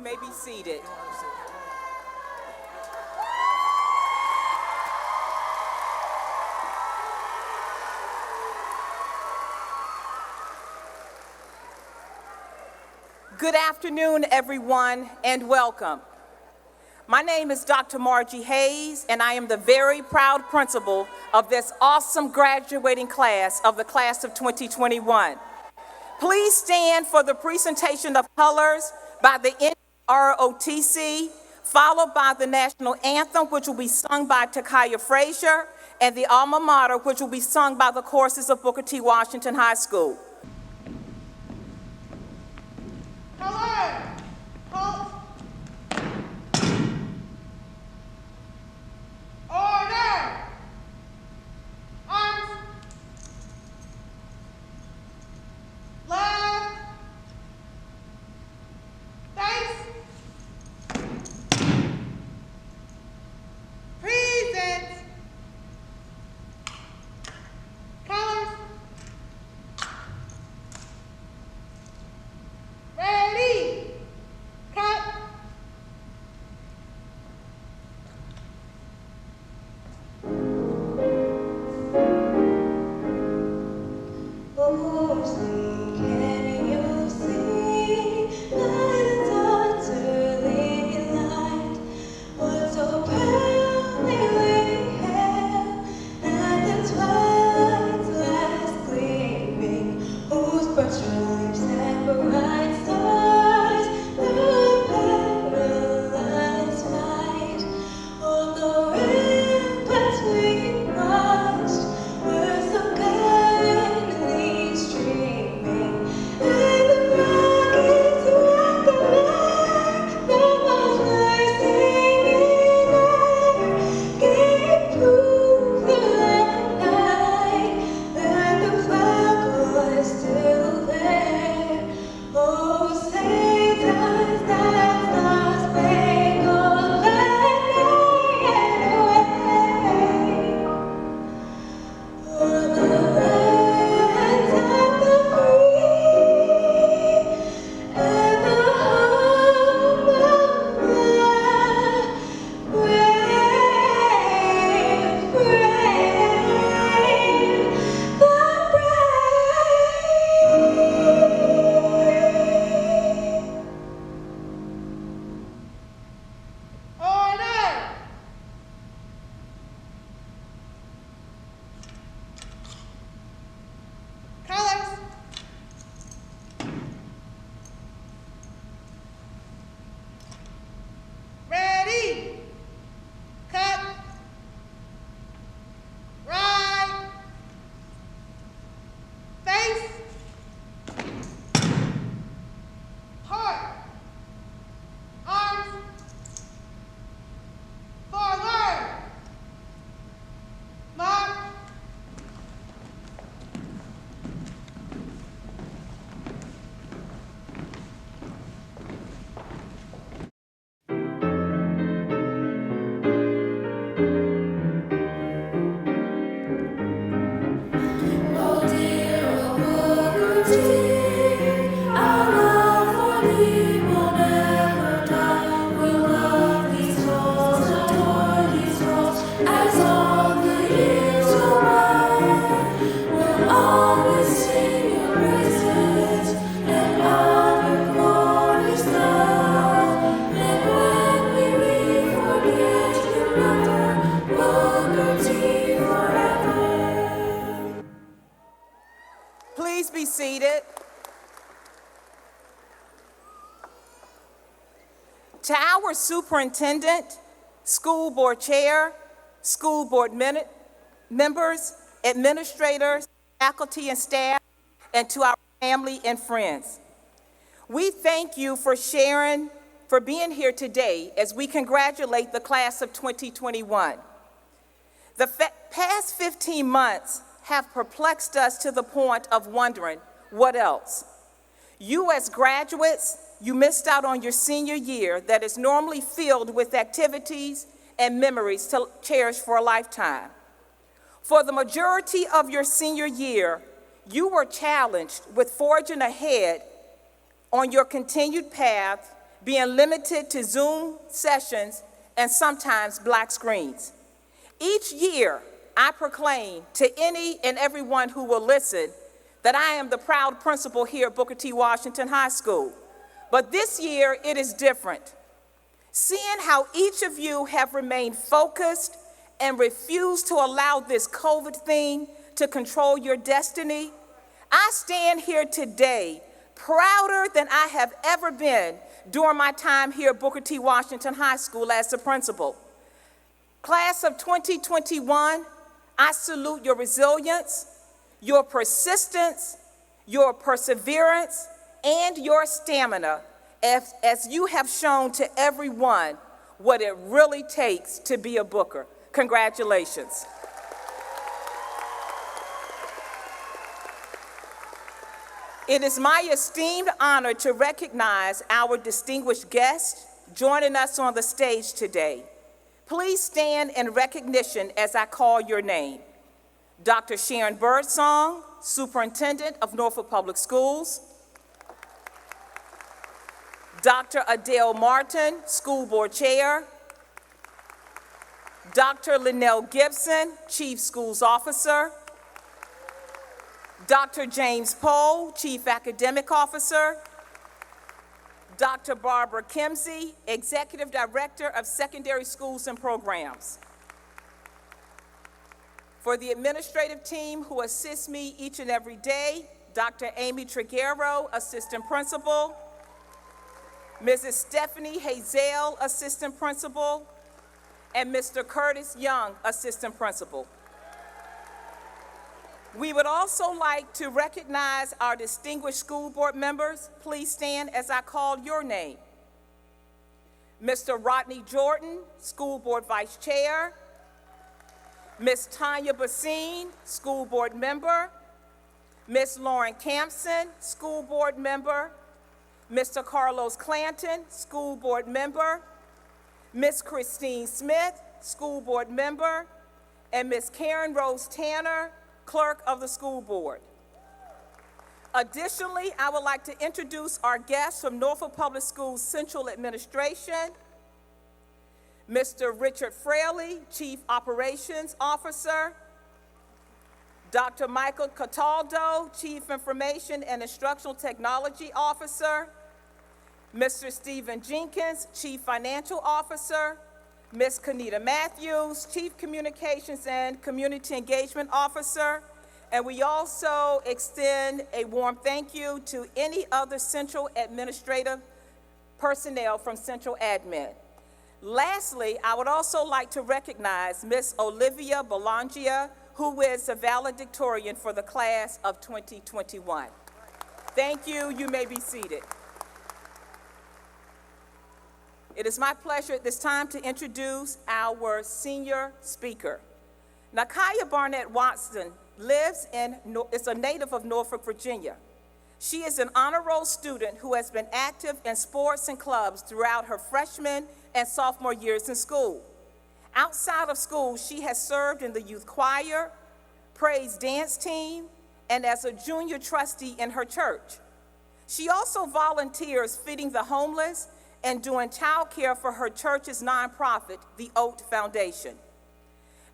may be seated. Good afternoon, everyone, and welcome. My name is Dr. Margie Hayes, and I am the very proud principal of this awesome graduating class of the class of 2021. Please stand for the presentation of colors by the Nrotc, followed by the national anthem, which will be sung by Nakaya Frazier, and the alma mater, which will be sung by the choruses of Booker T. Washington High School. Color! Halt! Order! Arms! Left! Face! Present! Colors! Ready! Cut! Oh, see, can you see the dark light? What's so proudly we hail at the twilight's last gleaming, whose broad stripes and bright stars through perilous fight. On the ramparts we marched, were so gallantly streaming, and the rockets rocked the air. The most blazing in air gave proof that night that the flag was still there. Oh, say does that star-spangled banner yet wave o'er the lands of the free and the home of the brave, brave, the brave. Order! Colors! Ready! Cut! Right! Face! Heart! Arms! Forward! March! Oh dear, Booker T, our love for thee will never die. We'll love these halls, adore these halls, as all the years go by. We'll always sing your praises and all your glories now. And when we forget you never, Booker T forever. Please be seated. To our superintendent, school board chair, school board members, administrators, faculty and staff, and to our family and friends, we thank you for being here today as we congratulate the class of 2021. The past 15 months have perplexed us to the point of wondering, what else? You as graduates, you missed out on your senior year that is normally filled with activities and memories to cherish for a lifetime. For the majority of your senior year, you were challenged with forging ahead on your continued path being limited to Zoom sessions and sometimes black screens. Each year, I proclaim to any and everyone who will listen that I am the proud principal here at Booker T. Washington High School. But this year, it is different. Seeing how each of you have remained focused and refused to allow this COVID thing to control your destiny, I stand here today prouder than I have ever been during my time here at Booker T. Washington High School as the principal. Class of 2021, I salute your resilience, your persistence, your perseverance, and your stamina as you have shown to everyone what it really takes to be a Booker. Congratulations. It is my esteemed honor to recognize our distinguished guests joining us on the stage today. Please stand in recognition as I call your name. Dr. Sharon Birdsong, Superintendent of Norfolk Public Schools. Dr. Adele Martin, School Board Chair. Dr. Linnell Gibson, Chief Schools Officer. Dr. James Poe, Chief Academic Officer. Dr. Barbara Kimsey, Executive Director of Secondary Schools and Programs. For the administrative team who assists me each and every day, Dr. Amy Triguero, Assistant Principal. Mrs. Stephanie Hazel, Assistant Principal. And Mr. Curtis Young, Assistant Principal. We would also like to recognize our distinguished school board members. Please stand as I call your name. Mr. Rodney Jordan, School Board Vice Chair. Ms. Tanya Basine, School Board Member. Ms. Lauren Campson, School Board Member. Mr. Carlos Clanton, School Board Member. Ms. Christine Smith, School Board Member. And Ms. Karen Rose Tanner, Clerk of the School Board. Additionally, I would like to introduce our guests from Norfolk Public Schools Central Administration. Mr. Richard Fraley, Chief Operations Officer. Dr. Michael Cataldo, Chief Information and Instructional Technology Officer. Mr. Stephen Jenkins, Chief Financial Officer. Ms. Kanita Matthews, Chief Communications and Community Engagement Officer. And we also extend a warm thank you to any other Central administrative personnel from Central Admin. Lastly, I would also like to recognize Ms. Olivia Belangia, who is the valedictorian for the class of 2021. Thank you. You may be seated. It is my pleasure at this time to introduce our senior speaker. Nakaya Barnett Watson is a native of Norfolk, Virginia. She is an honor roll student who has been active in sports and clubs throughout her freshman and sophomore years in school. Outside of school, she has served in the youth choir, praise dance team, and as a junior trustee in her church. She also volunteers feeding the homeless and doing child care for her church's nonprofit, the Oat Foundation.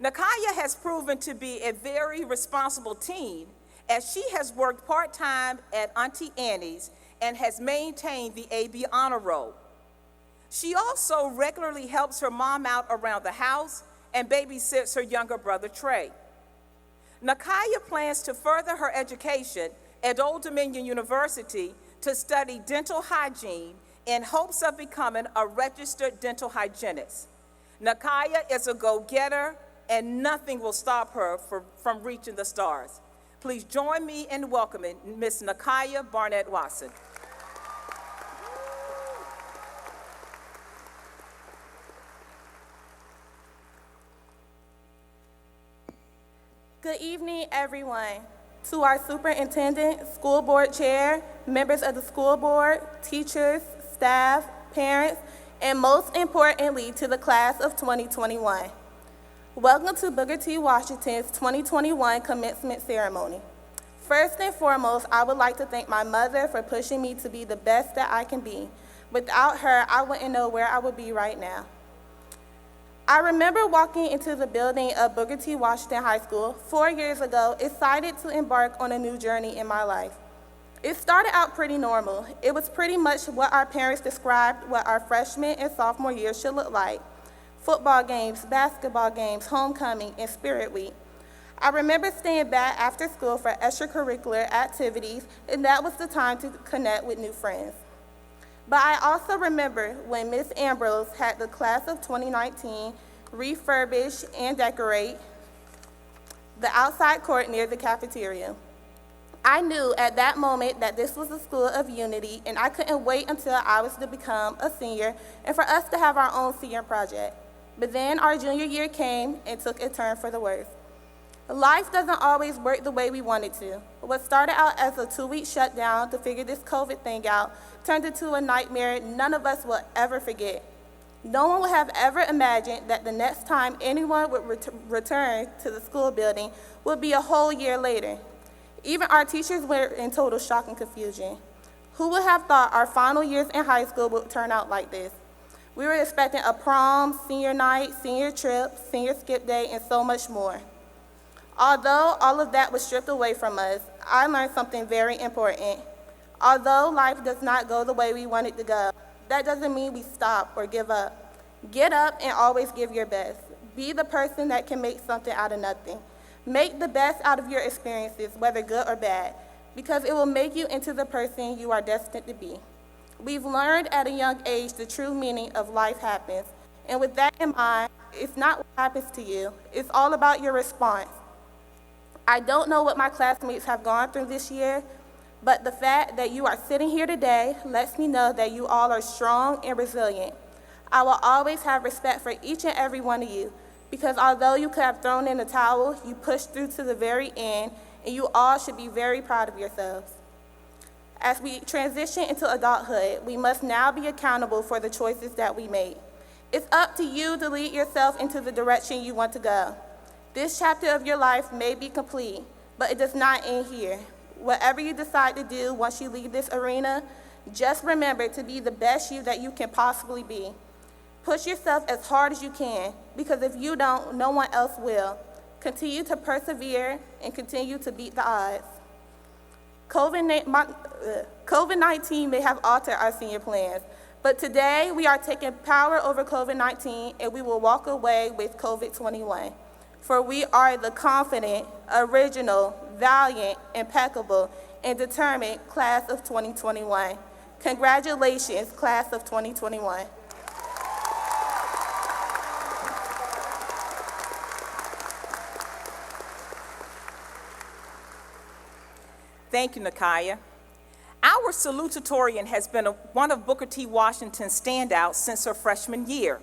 Nakaya has proven to be a very responsible teen as she has worked part-time at Auntie Annie's and has maintained the AB Honor Roll. She also regularly helps her mom out around the house and babysits her younger brother, Trey. Nakaya plans to further her education at Old Dominion University to study dental hygiene in hopes of becoming a registered dental hygienist. Nakaya is a go-getter, and nothing will stop her from reaching the stars. Please join me in welcoming Ms. Nakaya Barnett Watson. Good evening, everyone. To our superintendent, school board chair, members of the school board, teachers, staff, parents, and most importantly, to the class of 2021. Welcome to Booker T. Washington's 2021 commencement ceremony. First and foremost, I would like to thank my mother for pushing me to be the best that I can be, Without her, I wouldn't know where I would be right now. I remember walking into the building of Booker T. Washington High School 4 years ago, excited to embark on a new journey in my life. It started out pretty normal. It was pretty much what our parents described what our freshman and sophomore years should look like. Football games, basketball games, homecoming, and spirit week. I remember staying back after school for extracurricular activities, and that was the time to connect with new friends. But I also remember when Ms. Ambrose had the class of 2019 refurbish and decorate the outside court near the cafeteria. I knew at that moment that this was a school of unity, and I couldn't wait until I was to become a senior and for us to have our own senior project. But then our junior year came and took a turn for the worse. Life doesn't always work the way we want it to. What started out as a 2-week shutdown to figure this COVID thing out turned into a nightmare none of us will ever forget. No one would have ever imagined that the next time anyone would return to the school building would be a whole year later. Even our teachers were in total shock and confusion. Who would have thought our final years in high school would turn out like this? We were expecting a prom, senior night, senior trip, senior skip day, and so much more. Although all of that was stripped away from us, I learned something very important. Although life does not go the way we want it to go, that doesn't mean we stop or give up. Get up and always give your best. Be the person that can make something out of nothing. Make the best out of your experiences, whether good or bad, because it will make you into the person you are destined to be. We've learned at a young age the true meaning of life happens, and with that in mind, it's not what happens to you, it's all about your response. I don't know what my classmates have gone through this year, but the fact that you are sitting here today lets me know that you all are strong and resilient. I will always have respect for each and every one of you, because although you could have thrown in the towel, you pushed through to the very end, and you all should be very proud of yourselves. As we transition into adulthood, we must now be accountable for the choices that we make. It's up to you to lead yourself into the direction you want to go. This chapter of your life may be complete, but it does not end here. Whatever you decide to do once you leave this arena, just remember to be the best you that you can possibly be. Push yourself as hard as you can, because if you don't, no one else will. Continue to persevere and continue to beat the odds. COVID-19 may have altered our senior plans, but today we are taking power over COVID-19 and we will walk away with COVID-21. For we are the confident, original, valiant, impeccable, and determined class of 2021. Congratulations, class of 2021. Thank you, Nakaya. Our Salutatorian has been one of Booker T. Washington's standouts since her freshman year.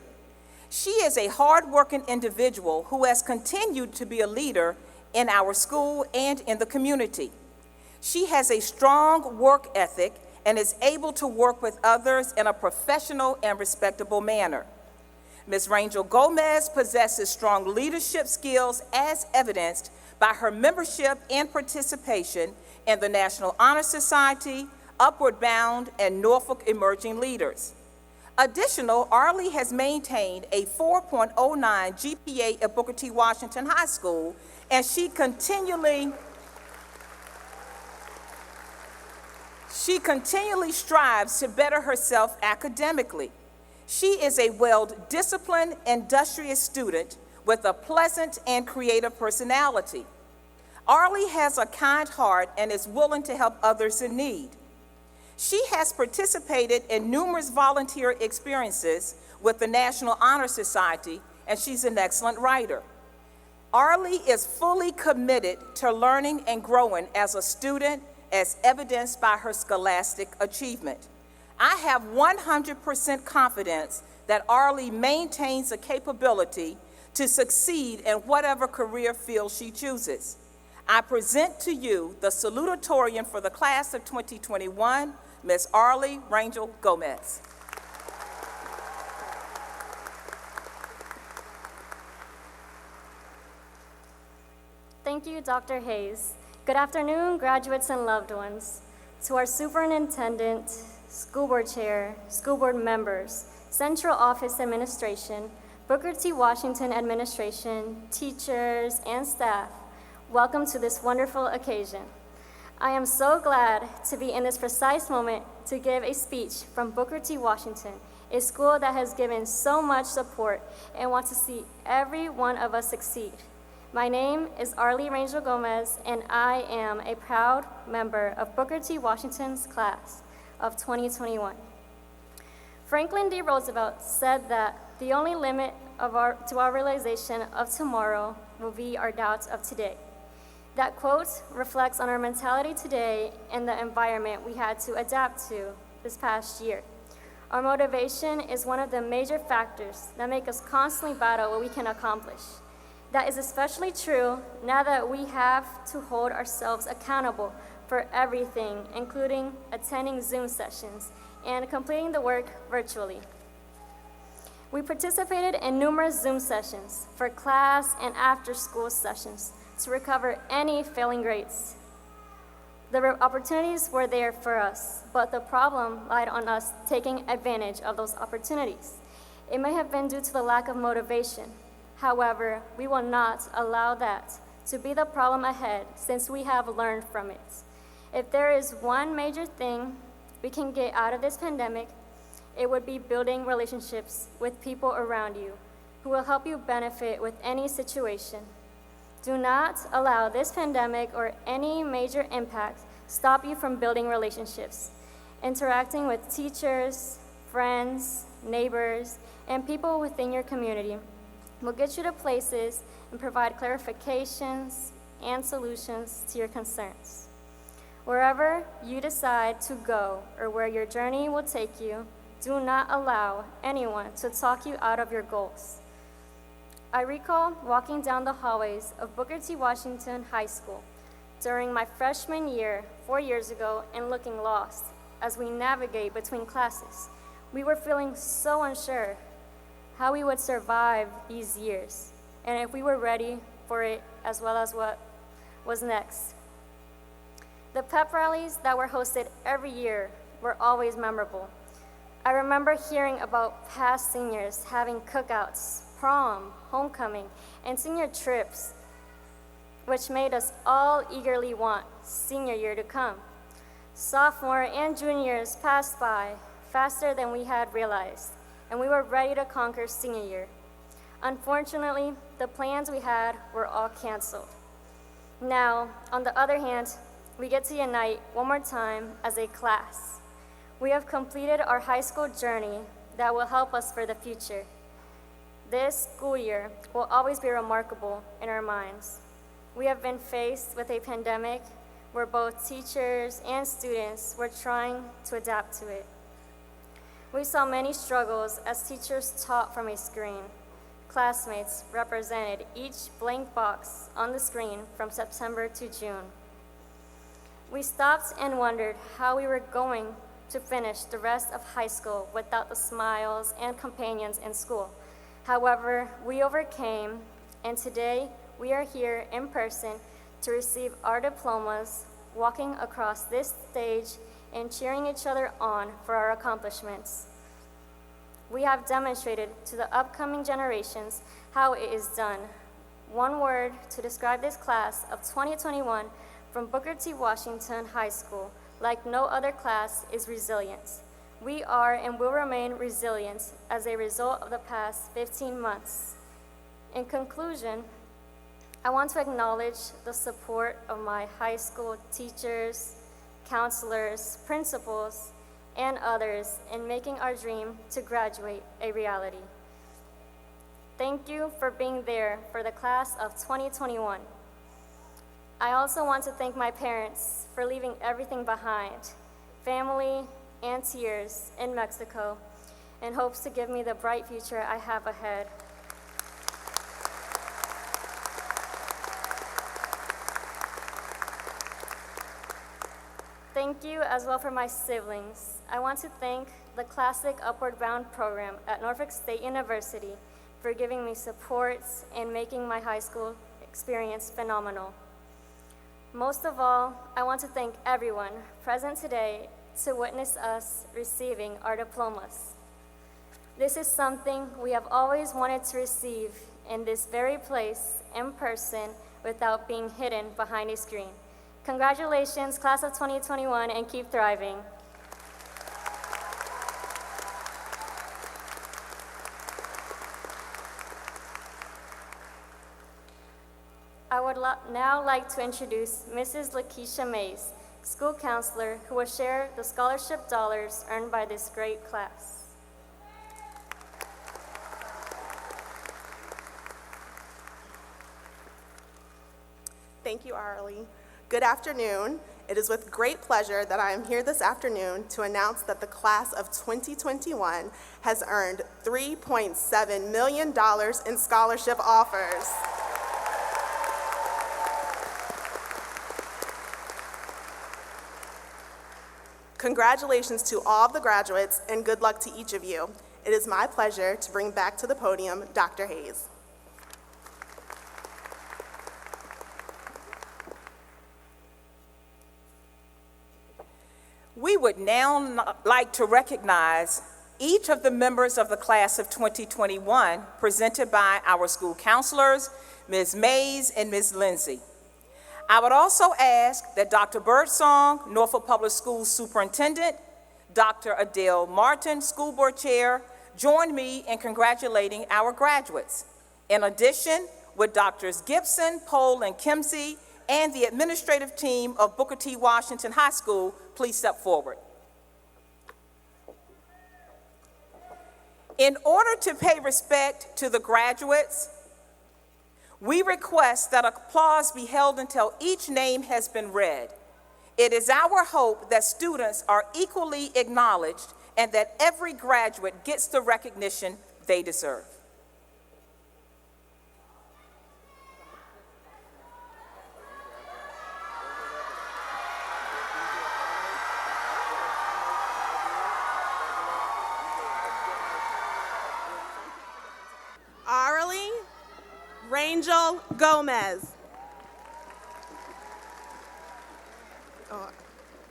She is a hard-working individual who has continued to be a leader in our school and in the community. She has a strong work ethic and is able to work with others in a professional and respectable manner. Ms. Rangel Gomez possesses strong leadership skills as evidenced by her membership and participation in the National Honor Society, Upward Bound, and Norfolk Emerging Leaders. Additional, Arlie has maintained a 4.09 GPA at Booker T. Washington High School, and she continually strives to better herself academically. She is a well-disciplined, industrious student with a pleasant and creative personality. Arlie has a kind heart and is willing to help others in need. She has participated in numerous volunteer experiences with the National Honor Society, and she's an excellent writer. Arlie is fully committed to learning and growing as a student, as evidenced by her scholastic achievement. I have 100% confidence that Arlie maintains the capability to succeed in whatever career field she chooses. I present to you the Salutatorian for the class of 2021, Ms. Arlie Rangel Gomez. Thank you, Dr. Hayes. Good afternoon, graduates and loved ones. To our superintendent, school board chair, school board members, central office administration, Booker T. Washington administration, teachers, and staff, welcome to this wonderful occasion. I am so glad to be in this precise moment to give a speech from Booker T. Washington, a school that has given so much support and wants to see every one of us succeed. My name is Arlie Rangel Gomez, and I am a proud member of Booker T. Washington's class of 2021. Franklin D. Roosevelt said that the only limit to our realization of tomorrow will be our doubts of today. That quote reflects on our mentality today and the environment we had to adapt to this past year. Our motivation is one of the major factors that make us constantly battle what we can accomplish. That is especially true now that we have to hold ourselves accountable for everything, including attending Zoom sessions and completing the work virtually. We participated in numerous Zoom sessions for class and after-school sessions to recover any failing grades. The opportunities were there for us, but the problem lied on us taking advantage of those opportunities. It may have been due to the lack of motivation. However, we will not allow that to be the problem ahead since we have learned from it. If there is one major thing we can get out of this pandemic, it would be building relationships with people around you who will help you benefit with any situation. Do not allow this pandemic or any major impact stop you from building relationships. Interacting with teachers, friends, neighbors, and people within your community will get you to places and provide clarifications and solutions to your concerns. Wherever you decide to go or where your journey will take you, do not allow anyone to talk you out of your goals. I recall walking down the hallways of Booker T. Washington High School during my freshman year 4 years ago and looking lost as we navigate between classes. We were feeling so unsure how we would survive these years and if we were ready for it as well as what was next. The pep rallies that were hosted every year were always memorable. I remember hearing about past seniors having cookouts, prom, homecoming, and senior trips, which made us all eagerly want senior year to come. Sophomore and juniors passed by faster than we had realized, and we were ready to conquer senior year. Unfortunately, the plans we had were all canceled. Now, on the other hand, we get to unite one more time as a class. We have completed our high school journey that will help us for the future. This school year will always be remarkable in our minds. We have been faced with a pandemic where both teachers and students were trying to adapt to it. We saw many struggles as teachers taught from a screen. Classmates represented each blank box on the screen from September to June. We stopped and wondered how we were going to finish the rest of high school without the smiles and companions in school. However, we overcame, and today we are here in person to receive our diplomas, walking across this stage and cheering each other on for our accomplishments. We have demonstrated to the upcoming generations how it is done. One word to describe this class of 2021 from Booker T. Washington High School, like no other class, is resilience. We are and will remain resilient as a result of the past 15 months. In conclusion, I want to acknowledge the support of my high school teachers, counselors, principals, and others in making our dream to graduate a reality. Thank you for being there for the class of 2021. I also want to thank my parents for leaving everything behind, family and tears in Mexico, in hopes to give me the bright future I have ahead. Thank you as well for my siblings. I want to thank the Classic Upward Bound program at Norfolk State University for giving me support and making my high school experience phenomenal. Most of all, I want to thank everyone present today to witness us receiving our diplomas. This is something we have always wanted to receive in this very place, in person, without being hidden behind a screen. Congratulations, class of 2021, and keep thriving. I would now like to introduce Mrs. Lakeisha Mays, school counselor, who will share the scholarship dollars earned by this great class. Thank you, Arlie. Good afternoon. It is with great pleasure that I am here this afternoon to announce that the class of 2021 has earned $3.7 million in scholarship offers. Congratulations to all of the graduates and good luck to each of you. It is my pleasure to bring back to the podium Dr. Hayes. We would now like to recognize each of the members of the class of 2021 presented by our school counselors, Ms. Mays and Ms. Lindsay. I would also ask that Dr. Birdsong, Norfolk Public Schools Superintendent, Dr. Adele Martin, School Board Chair, join me in congratulating our graduates. In addition, would Drs. Gibson, Pohl, and Kimsey and the administrative team of Booker T. Washington High School please step forward. In order to pay respect to the graduates, we request that applause be held until each name has been read. It is our hope that students are equally acknowledged and that every graduate gets the recognition they deserve. Arlie Rangel Gomez.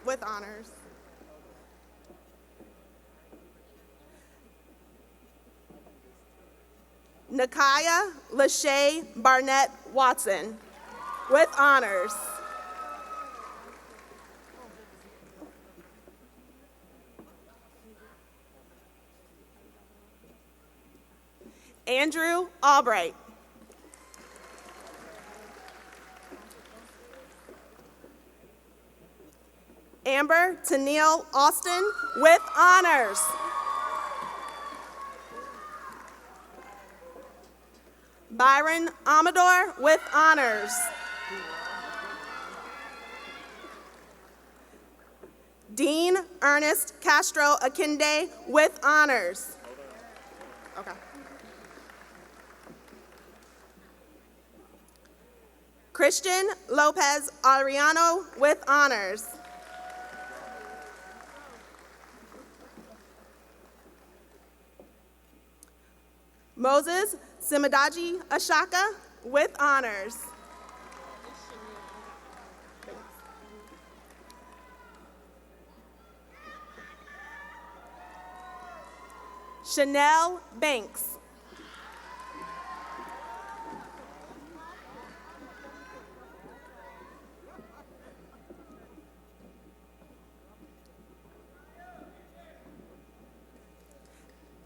With honors. Nakaya Lachey Barnett Watson. With honors. Andrew Albright. Amber Tennille Austin with honors. Byron Amador with honors. Dean Ernest Castro Akinde with honors. Okay. Christian Lopez Ariano with honors. Moses Simadaji Ashaka with honors. Chanel Banks.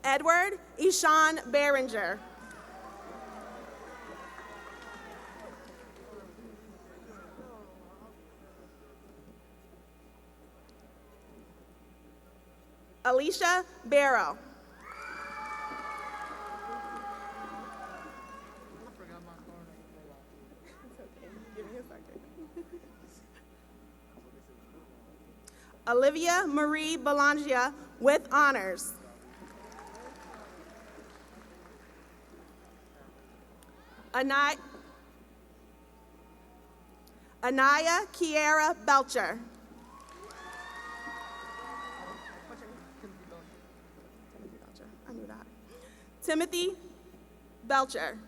Edward Ishan Behringer. Alicia Barrow. Olivia Marie Belangia with honors. Anaya Kiera Belcher. I knew that. Timothy Belcher.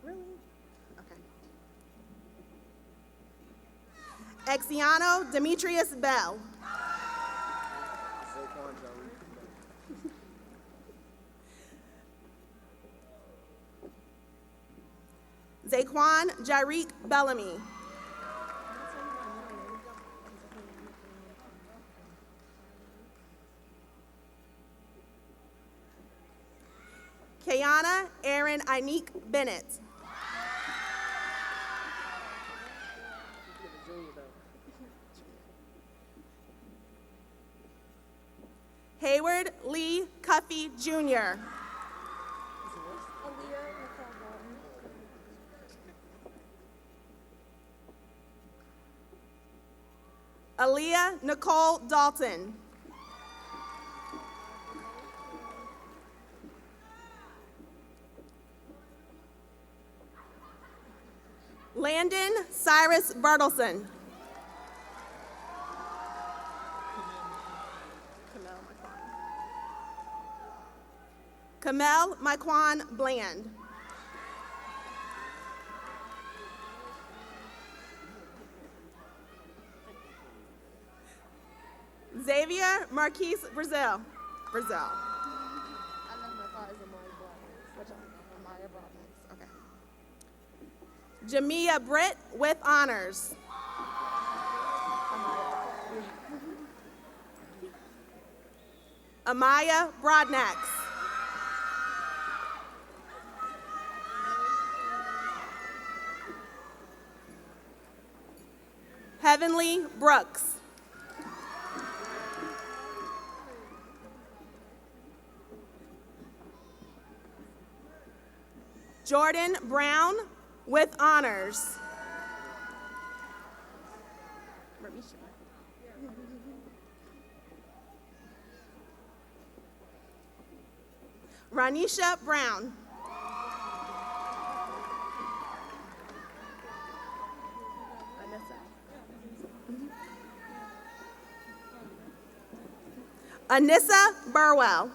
Really? Okay. Exiano Demetrius Bell. Zaquan Jarik Bellamy. Kayana Erin Inique Bennett. Hayward Lee Cuffey Jr. Aaliyah Nicole Dalton. Landon Cyrus Bertelson. Kamel Myquan Bland. Xavier Marquise Brazil. Jamia Britt with honors. Amaya Broadnax. Heavenly Brooks. Jordan Brown with honors. Ranisha Brown. Anissa Burwell.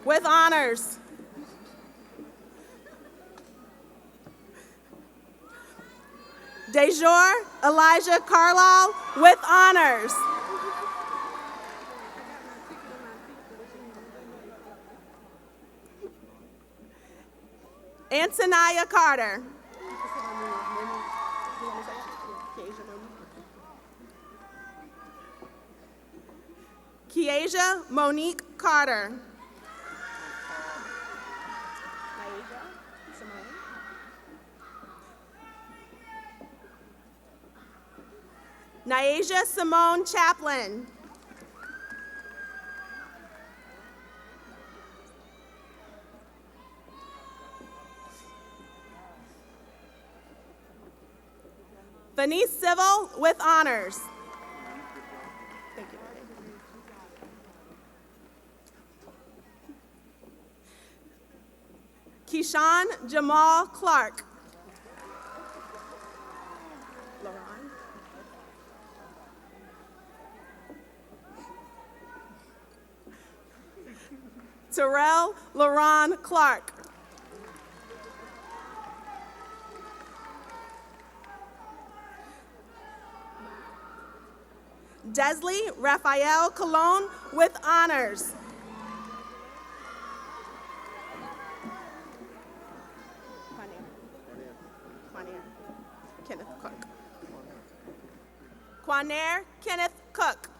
With honors. Dejor Elijah Carlisle with honors. Antonia Carter. Kiesia Monique Carter. Nyasia Simone Chaplin. Venice Civil with honors. Thank you. Keyshawn Jamal Clark. Terrell LaRon Clark. Desley Raphael Colon with honors. Kenneth Cook. Quanair Kenneth Cook.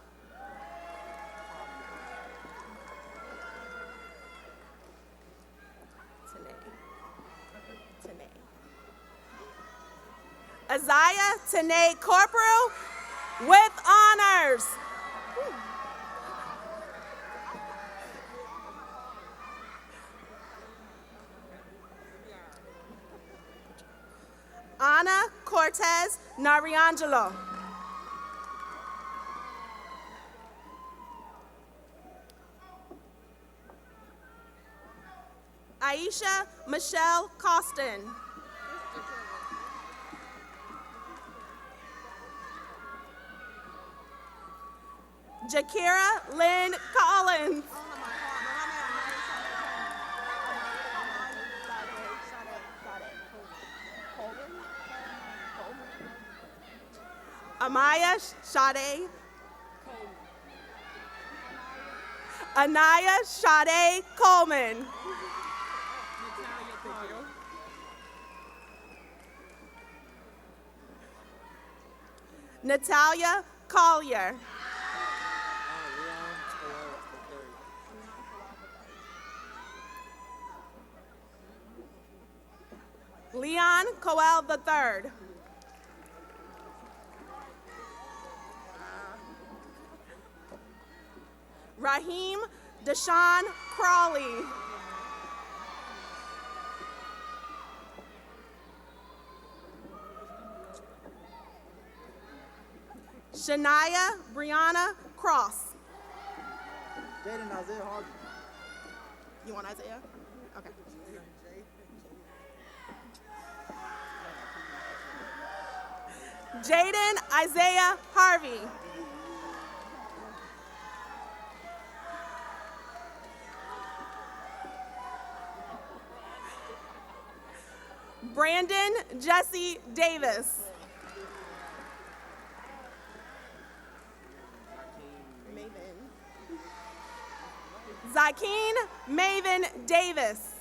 Isaiah Tanae Corporal with honors. Ana Cortez Nariangelo. Aisha Michelle Costin. Jakira Lynn Collins. Amaya Sade. Anaya Sade Coleman. Natalia Collier. Leon Coel III. Raheem Deshaun Crawley. Shania Brianna Cross. Jaden Isaiah Harvey. You want Isaiah? Okay. Jaden Isaiah Harvey. Brandon Jesse Davis. Zakeen Maven Davis.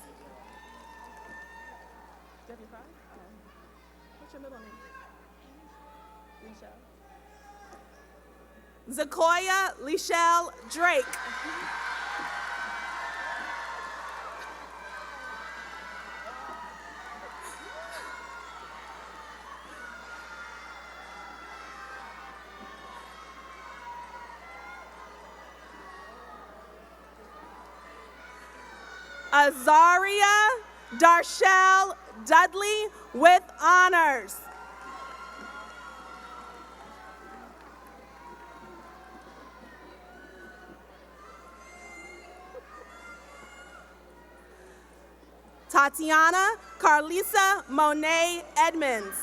What's your middle name? Zakoya Lichelle Drake. Azaria Darshell Dudley with honors. Tatiana Carlisa Monet Edmonds.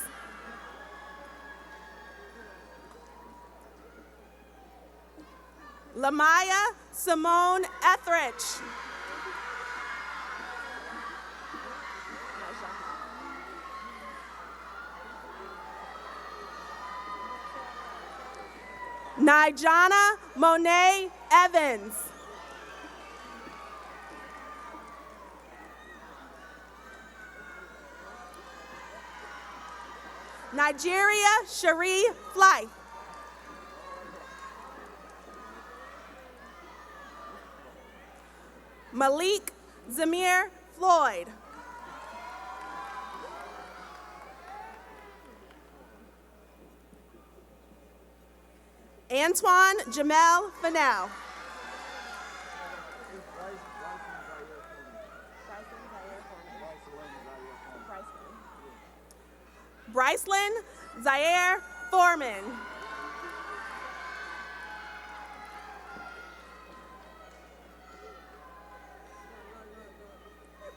Lamaya Simone Etheridge. Nijana Monet Evans. Nigeria Cherie Fly. Malik Zamir Floyd. Antoine Jamel Fennell. Brycelyn Zaire Foreman.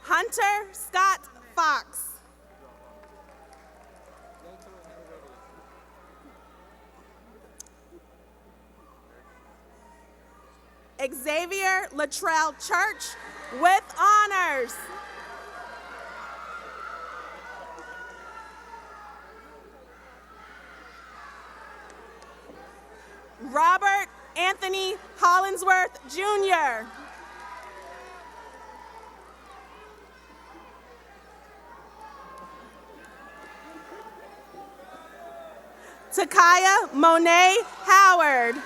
Hunter Scott Fox. Xavier Latrell Church with honors. Robert Anthony Hollinsworth Jr. Takaya Monet Howard.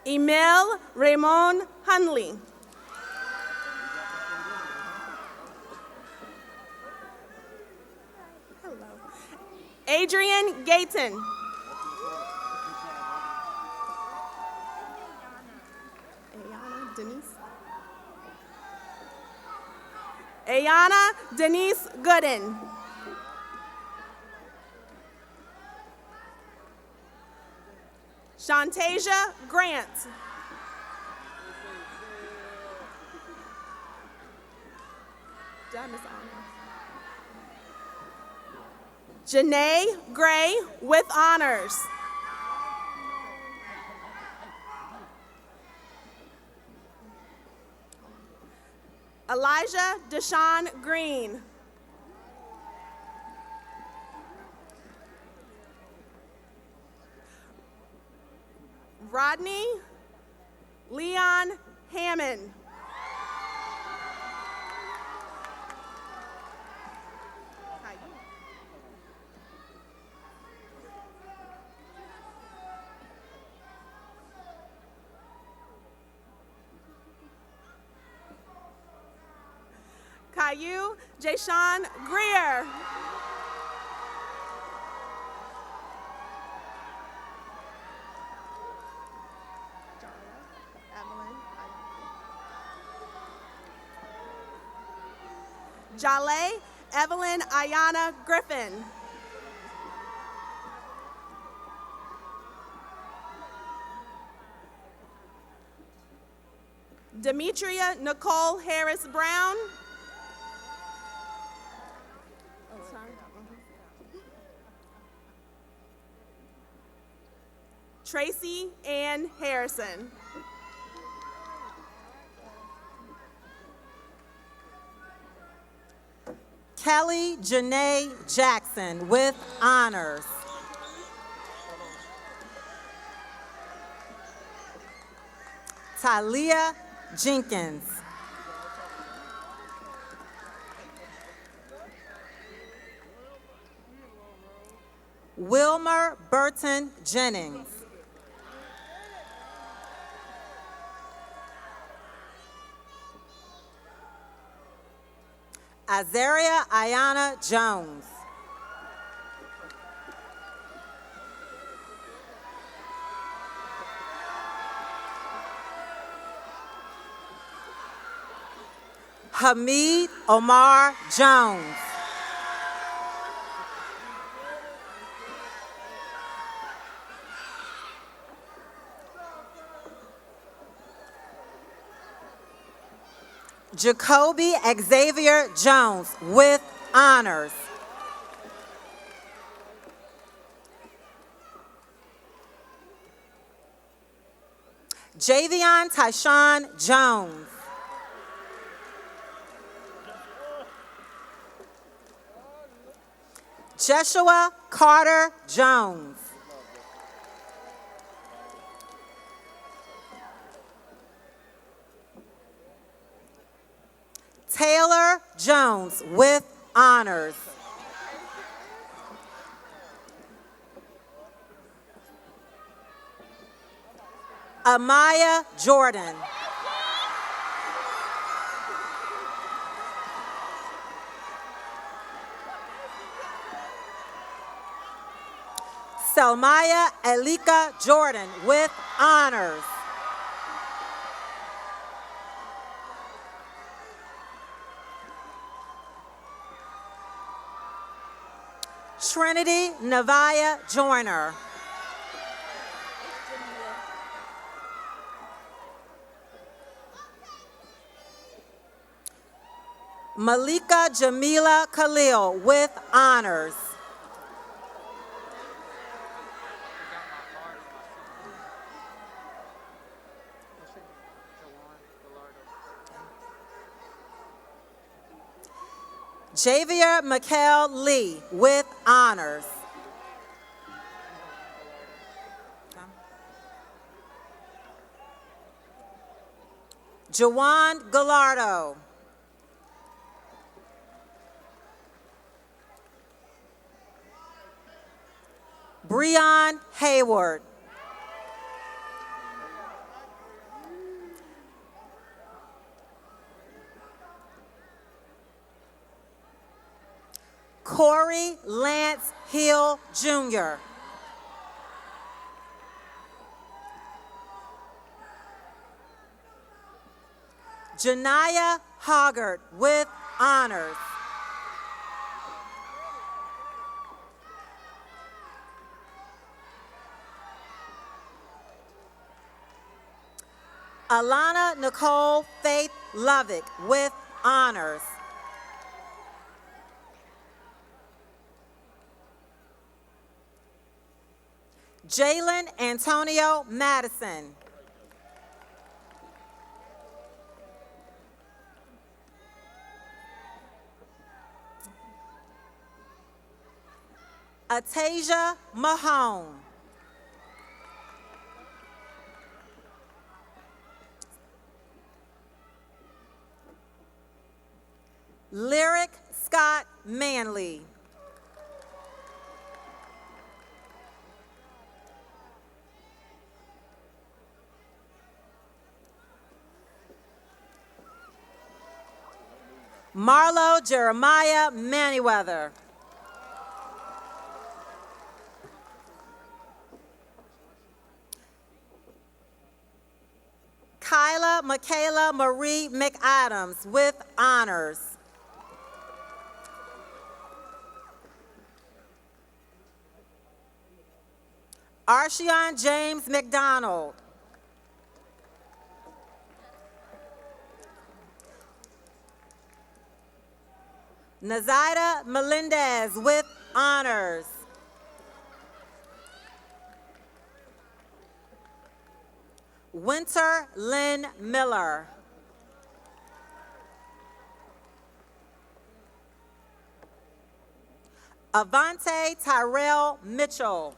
Emil Raymond Hunley. Hello. Adrian Gayton. Ayana Denise. Ayana Denise Gooden. Shantasia Grant. Did I miss honors? Janae Gray with honors. Elijah Deshaun Green. Rodney Leon Hammond. Caillou Jashawn Greer. Jale Evelyn Ayana Griffin. Demetria Nicole Harris Brown. Tracy Ann Harrison. Kelly Janae Jackson with honors. Talia Jenkins. Wilmer Burton Jennings. Azaria Ayana Jones. Hamid Omar Jones. Jacoby Xavier Jones with honors. Javion Tyshawn Jones. Joshua Carter Jones. Taylor Jones with honors. Amaya Jordan. Selmaya Elika Jordan with honors. Trinity Navaya Joyner. Malika Jamila Khalil with honors. Javier Mikhail Lee with honors. Jawan Gallardo. Breon Hayward. Corey Lance Hill, Jr. Janaya Hoggart with honors. Alana Nicole Faith Lovick with honors. Jalen Antonio Madison. Atasia Mahone. Lyric Scott Manley. Marlo Jeremiah Manyweather. Kyla Michaela Marie McAdams with honors. Arshion James McDonald. Nazaida Melendez with honors. Winter Lynn Miller. Avante Tyrell Mitchell.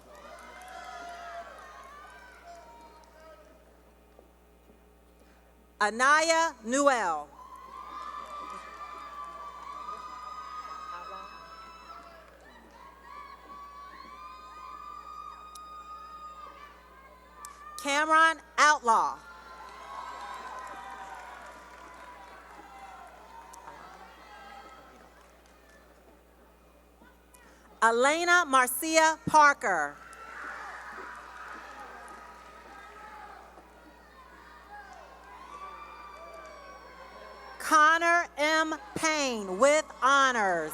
Anaya Newell. Cameron Outlaw. Elena Marcia Parker. Connor M. Payne with honors.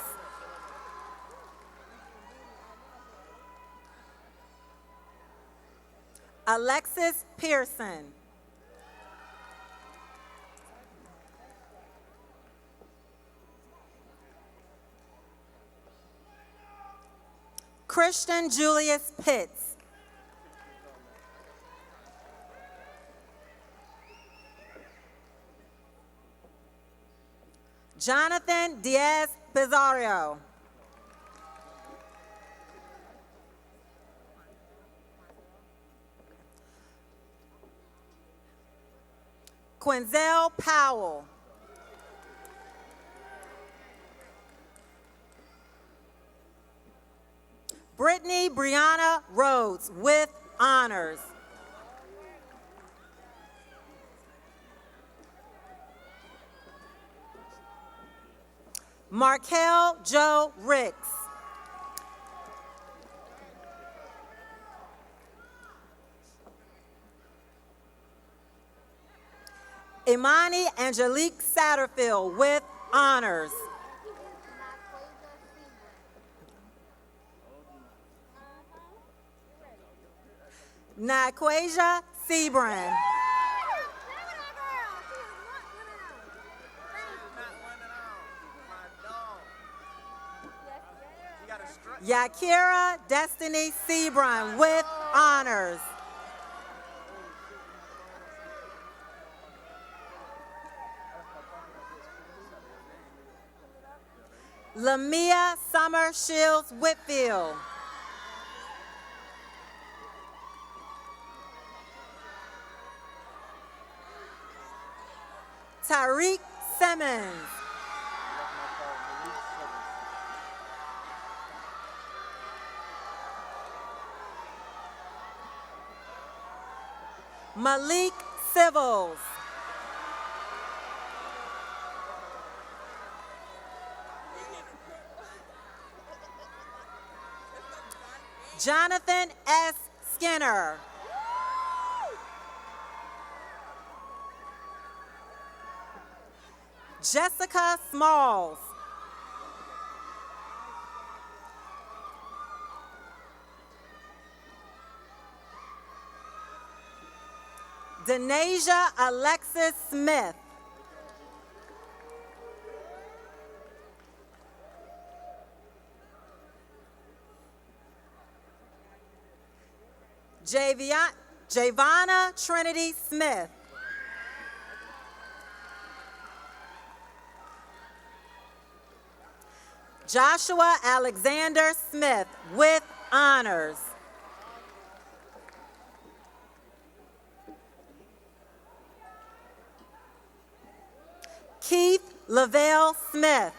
Alexis Pearson. Christian Julius Pitts. Jonathan Diaz Pizarro. Quinzel Powell. Brittany Brianna Rhodes with honors. Markel Joe Ricks. Imani Angelique Satterfield with honors. Naquasia Sebrin. Yakira Destiny Sebron with honors. Lamia Summer Shields Whitfield. Tariq Simmons. Malik Civils. Jonathan S. Skinner. Jessica Smalls. Denasia Alexis Smith. Javonna Trinity Smith. Joshua Alexander Smith with honors. Keith Lavelle Smith.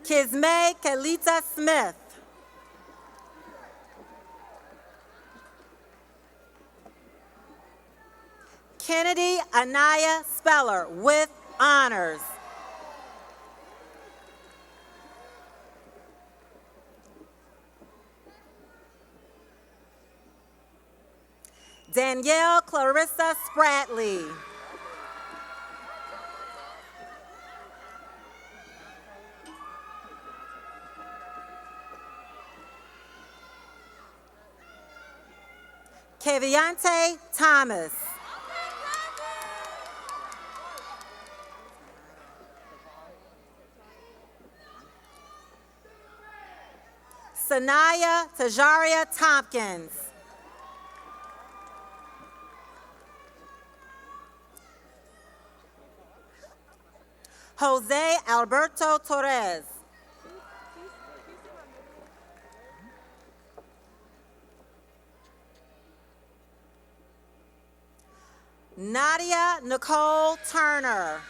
Kismay Kalita Smith. Kennedy Anaya Speller with honors. Danielle Clarissa Spratley. Keviante Thomas. Sanaya Tajaria Tompkins. Jose Alberto Torres. Nadia Nicole Turner.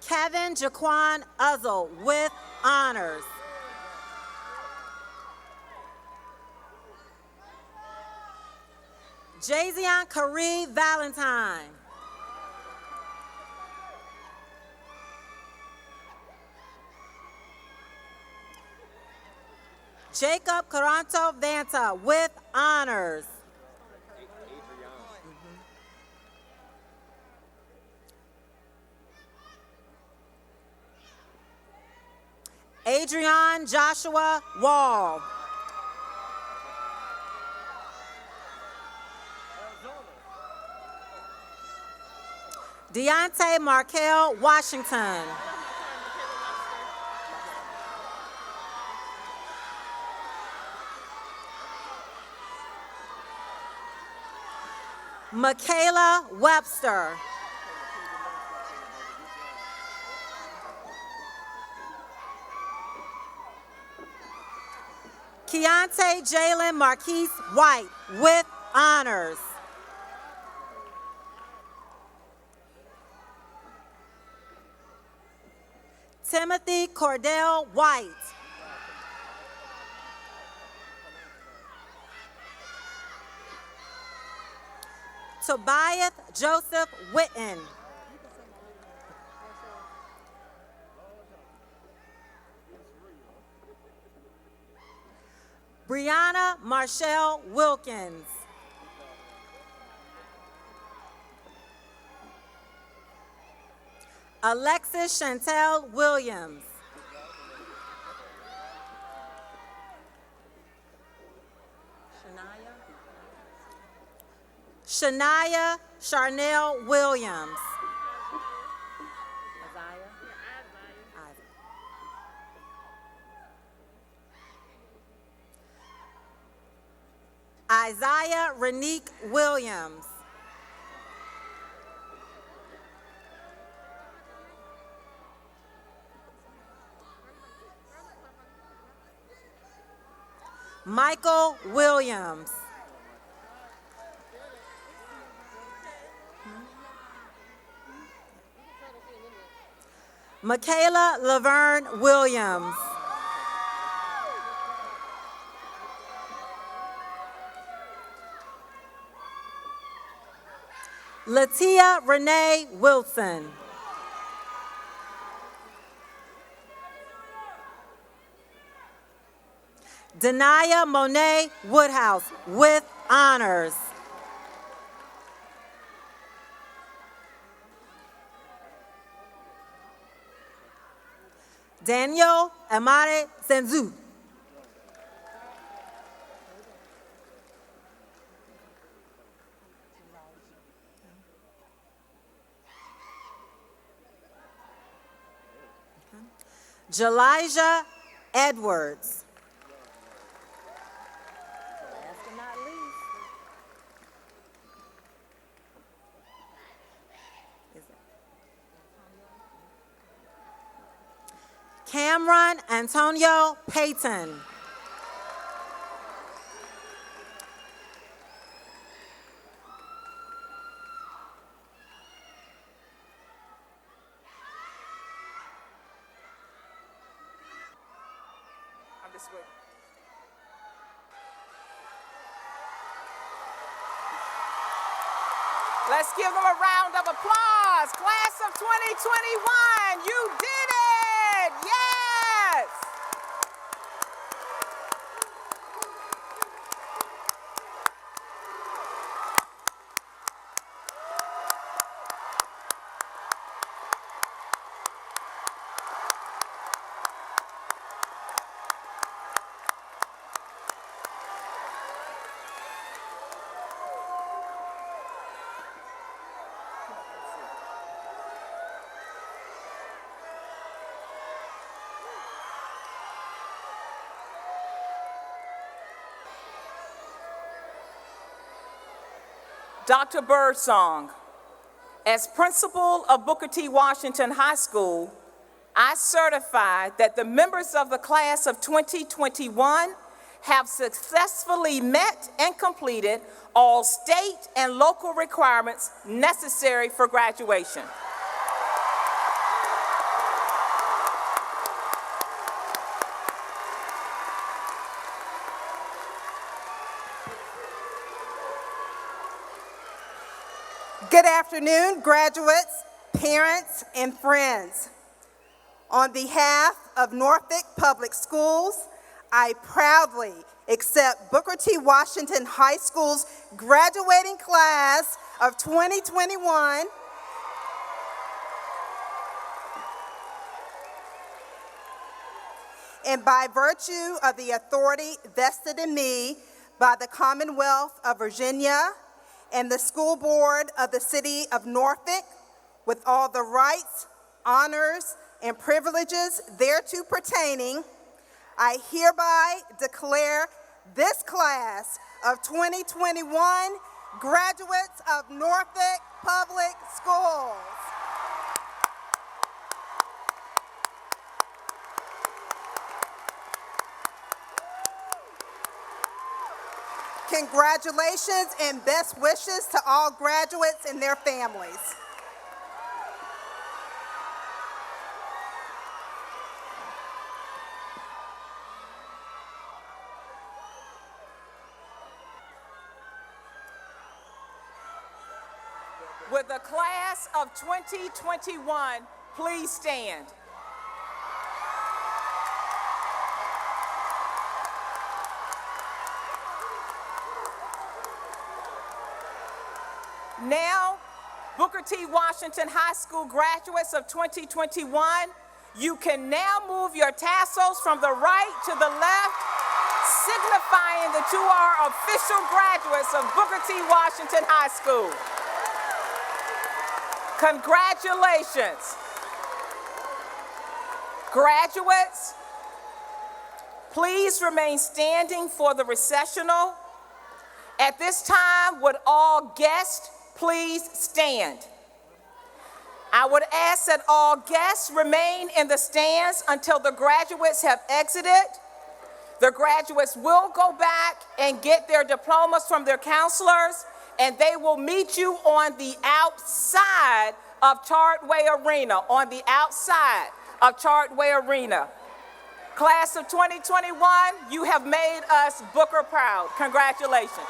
Kevin Jaquan Uzzle with honors. Jazion Caree Valentine. Jacob Caranto Vanta with honors. Adrian Joshua Wall. Deontay Markel Washington. Michaela Webster. Keontae Jalen Marquise White with honors. Timothy Cordell White. Tobias Joseph Witten. Brianna Marshall Wilkins. Alexis Chantel Williams. Shania Charnel Williams. Isaiah Renique Williams. Michael Williams. Michaela Laverne Williams. Latia Renee Wilson. Denaya Monet Woodhouse with honors. Daniel Amare Senzu. Jalija Edwards. Last but not least, Cameron Antonio Payton. I'm just waiting. Let's give them a round of applause. Class of 2021, you did it! Yes! Dr. Birdsong, as principal of Booker T. Washington High School, I certify that the members of the class of 2021 have successfully met and completed all state and local requirements necessary for graduation. Good afternoon, graduates, parents, and friends. On behalf of Norfolk Public Schools, I proudly accept Booker T. Washington High School's graduating class of 2021 and by virtue of the authority vested in me by the Commonwealth of Virginia and the School Board of the City of Norfolk, with all the rights, honors, and privileges thereto pertaining, I hereby declare this class of 2021 graduates of Norfolk Public Schools. Congratulations and best wishes to all graduates and their families. Will the class of 2021 please stand? Now, Booker T. Washington High School graduates of 2021, you can now move your tassels from the right to the left, signifying that you are official graduates of Booker T. Washington High School. Congratulations. Graduates, please remain standing for the recessional. At this time, would all guests please stand? I would ask that all guests remain in the stands until the graduates have exited. The graduates will go back and get their diplomas from their counselors, and they will meet you on the outside of Chartway Arena, on the outside of Chartway Arena. Class of 2021, you have made us Booker proud. Congratulations.